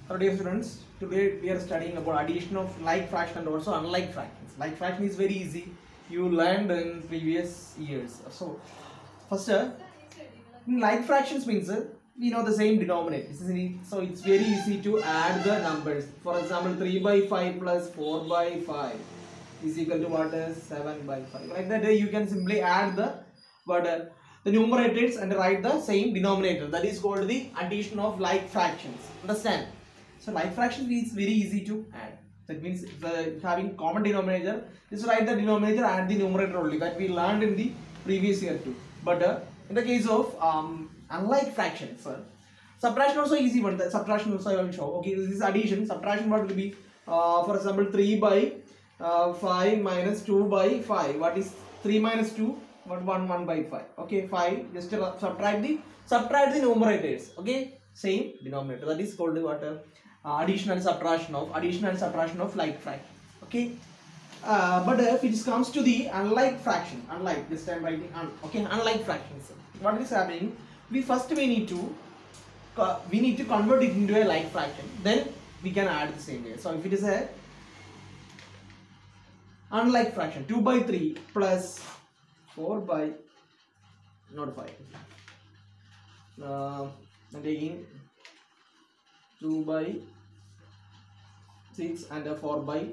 Hello dear students, today we are studying about addition of like fraction and also unlike fractions. Like fraction is very easy, you learned in previous years. So first like fractions means we know the same denominator, isn't it? So it's very easy to add the numbers. For example, 3 by 5 plus 4 by 5 is equal to what is 7 by 5. Like that you can simply add the the numerators and write the same denominator. That is called the addition of like fractions. Understand? So like fractions is very easy to add. That means having common denominator, just write the denominator, add the numerator only. That we learned in the previous year too. But in the case of unlike fractions, subtraction also easy one. The subtraction also I will show. Okay, this is addition. Subtraction what will be? For example, 3 by 5 minus 2 by 5. What is 3 minus 2? What 1 by 5? Okay, 5. Just subtract the numerators. Okay, same denominator. That is called what? Addition and subtraction of like fraction. Okay, but if it comes to the unlike fraction, unlike, this time writing unlike fractions, what is happening? We need to convert it into a like fraction, then we can add the same way. So if it is a unlike fraction, 2 by 3 plus 4 by not 5 and again 2 by 6 and 4 by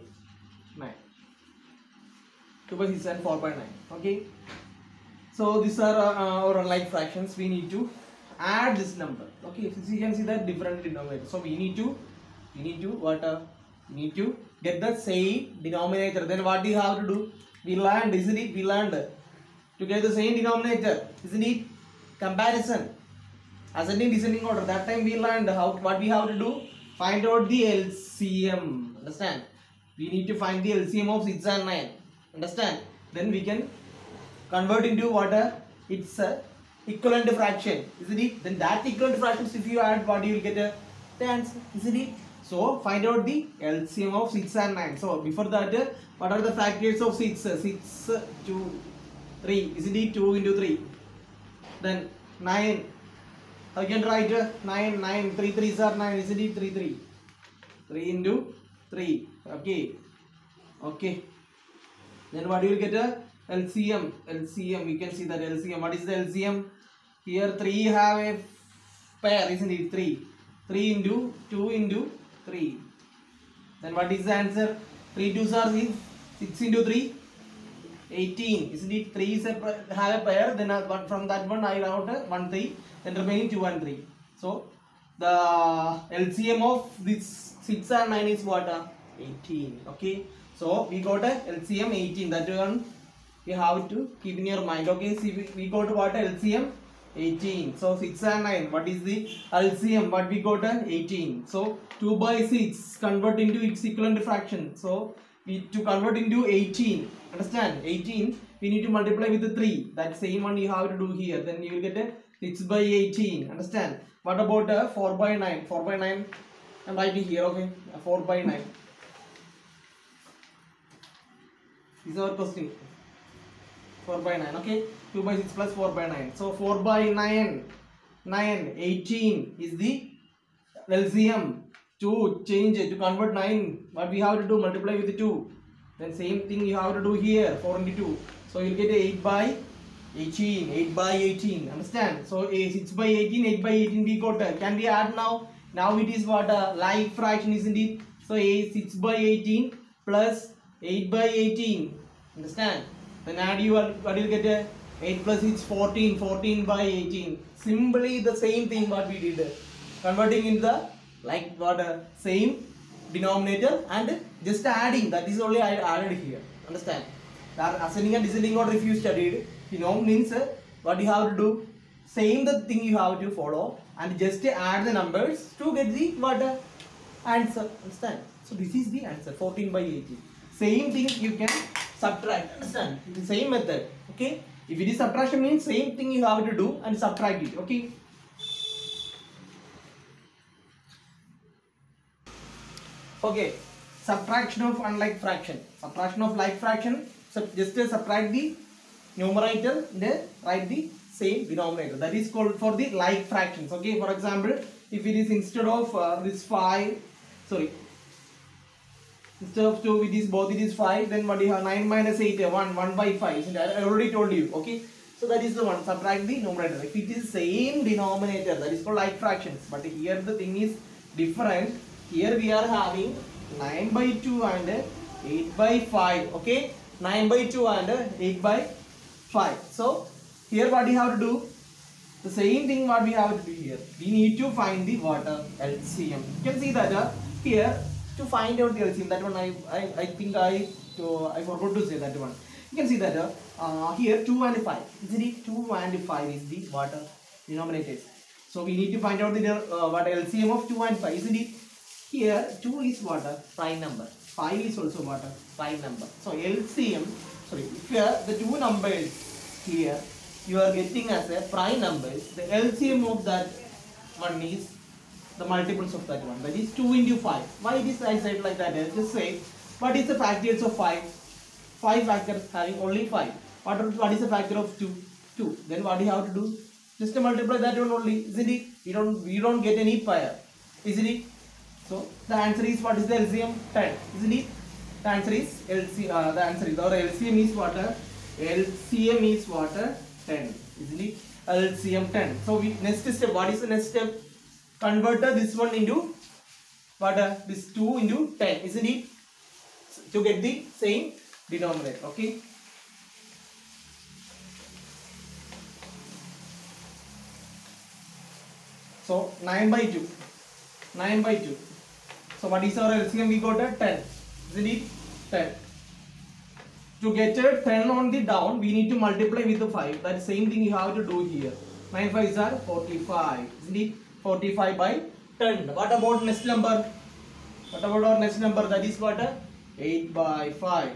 9. 2 by 6 and 4 by 9. Okay, so these are our unlike fractions. We need to add this number. Okay, so you can see that different denominator. So we need to get the same denominator. Then what do you have to do? We learned, isn't it? We learned to get the same denominator, isn't it? Comparison, ascending descending order. That time we learned what we have to do. Find out the LCM. Understand? We need to find the LCM of 6 and 9. Understand? Then we can convert into what it's equivalent fraction, isn't it? Then that equivalent fractions, if you add, what you will get the answer, isn't it? So find out the LCM of 6 and 9. So before that, what are the factors of 6? 6, 2, 3, isn't it? 2 into 3. Then 9. I can write 9, 3 3s are 9, isn't it? 3 into 3. Okay. Then what you will get? LCM. You can see that LCM. What is the LCM? Here 3 have a pair, isn't it? 3 into 2 into 3. Then what is the answer? 3 2s are 6 into 3. 18, isn't it? 3 is have a pair, then from that one I wrote 1 3, then remaining 2 and 3. So the LCM of this 6 and 9 is what? 18. Okay, so we got a LCM 18. That one you have to keep in your mind. Okay, see, we got what? LCM 18. So 6 and 9, what is the LCM? What we got? 18. So 2 by 6 convert into its equivalent fraction. So to convert into 18, understand? 18 we need to multiply with the 3. That same one you have to do here. Then you will get a 6 by 18. Understand? What about 4 by 9? 4 by 9 I'm writing here. Okay, 4 by 9. This is our question. 4 by 9. Okay, 2 by 6 plus 4 by 9. So 4 by 9, 18 is the LCM. To change it, to convert 9, what we have to do? Multiply with the 2. Then same thing you have to do here, 4 into 2. So you'll get 8 by 18. Understand? So 6 by 18, 8 by 18 we got. Can we add now? Now it is what? Like fraction, isn't it? So 6 by 18 plus 8 by 18. Understand? Then add what you'll get? 8 plus 6, 14. 14 by 18. Simply the same thing what we did. Converting in the like what same denominator and just adding. That is only I added here. Understand? That ascending and descending order, if you studied, you know, means what you have to do, same the thing you have to follow and just add the numbers to get the what answer. Understand? So this is the answer, 14 by 18. Same thing you can subtract. Understand? The same method. Okay, if it is subtraction means same thing you have to do and subtract it. Okay. Okay, subtraction of unlike fraction. Subtraction of like fraction. So just subtract the numerator, then write the same denominator. That is called for the like fractions. Okay, for example, if it is instead of this 5, sorry, instead of 2 it is both, it is 5, then what do you have? 9 minus 8, 1 by 5, isn't it? I already told you. Okay, so that is the one. Subtract the numerator. If it is same denominator, that is called like fractions, but here the thing is different. Here we are having 9 by 2 and 8 by 5. Okay, 9 by 2 and 8 by 5. So here what we have to do, the same thing what we have to do here. We need to find the LCM. You can see that here, to find out the LCM, that one I think I forgot to say that one. You can see that here 2 and 5. Isn't it? 2 and 5 is the denominators. So we need to find out the LCM of 2 and 5. Isn't it? Here 2 is prime number. 5 is also prime number. So LCM, sorry, here the two numbers here you are getting as a prime numbers. The LCM of that one is the multiples of that one. That is 2 into 5. Why it is I said like that? Just say what is the factors of 5? 5 factors having only 5. What is the factor of 2? 2. Then what do you have to do? Just to multiply that one only. Isn't it? We don't get any pair. Isn't it? So the answer is, what is the LCM? 10. Isn't it? The answer is LCM. The answer is, our LCM is what? LCM is what? 10. Isn't it? LCM 10. So next step. What is the next step? Convert this one into what? This 2 into 10. Isn't it? To get the same denominator. Okay. So 9 by 2. 9 by 2. So what is our LCM? We got a 10. Isn't it? 10. To get a 10 on the down, we need to multiply with the 5. That same thing you have to do here. 9 5s are 45. Isn't it? 45 by 10. What about next number? What about our next number? That is what? 8 by 5.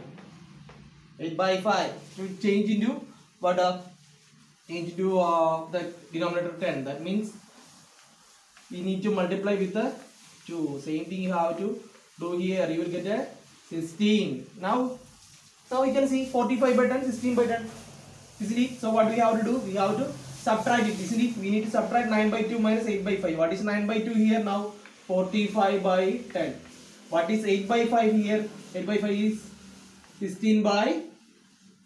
8 by 5. To change into what? Change into the denominator 10. That means we need to multiply with the 2. Same thing you have to do here. You will get a 16. Now you can see 45 by 10, 16 by 10. Isn't it? So what we have to do? We have to subtract it. Isn't it? We need to subtract 9 by 2 minus 8 by 5. What is 9 by 2 here now? 45 by 10. What is 8 by 5 here? 8 by 5 is 16 by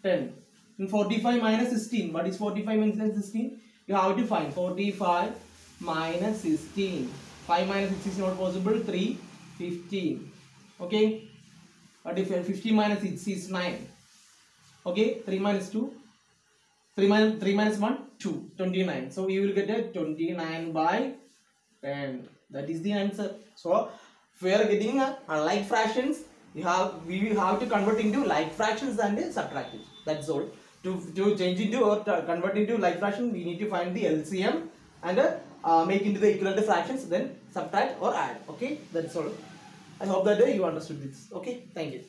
10. And 45 minus 16. What is 45 minus 16? You have to find 45 minus 16. 5 minus 6 is not possible. 3, 15. Okay. What if 50 minus 6 is 9? Okay. 3 minus 2. 3 minus 1, 2. 29. So you will get a 29 by 10. That is the answer. So if we are getting a like fractions, we will have to convert into like fractions and subtract it. That's all. To change into or convert into like fraction, we need to find the LCM and make into the equivalent fractions, then subtract or add. Okay, that's all. I hope that you understood this. Okay, thank you.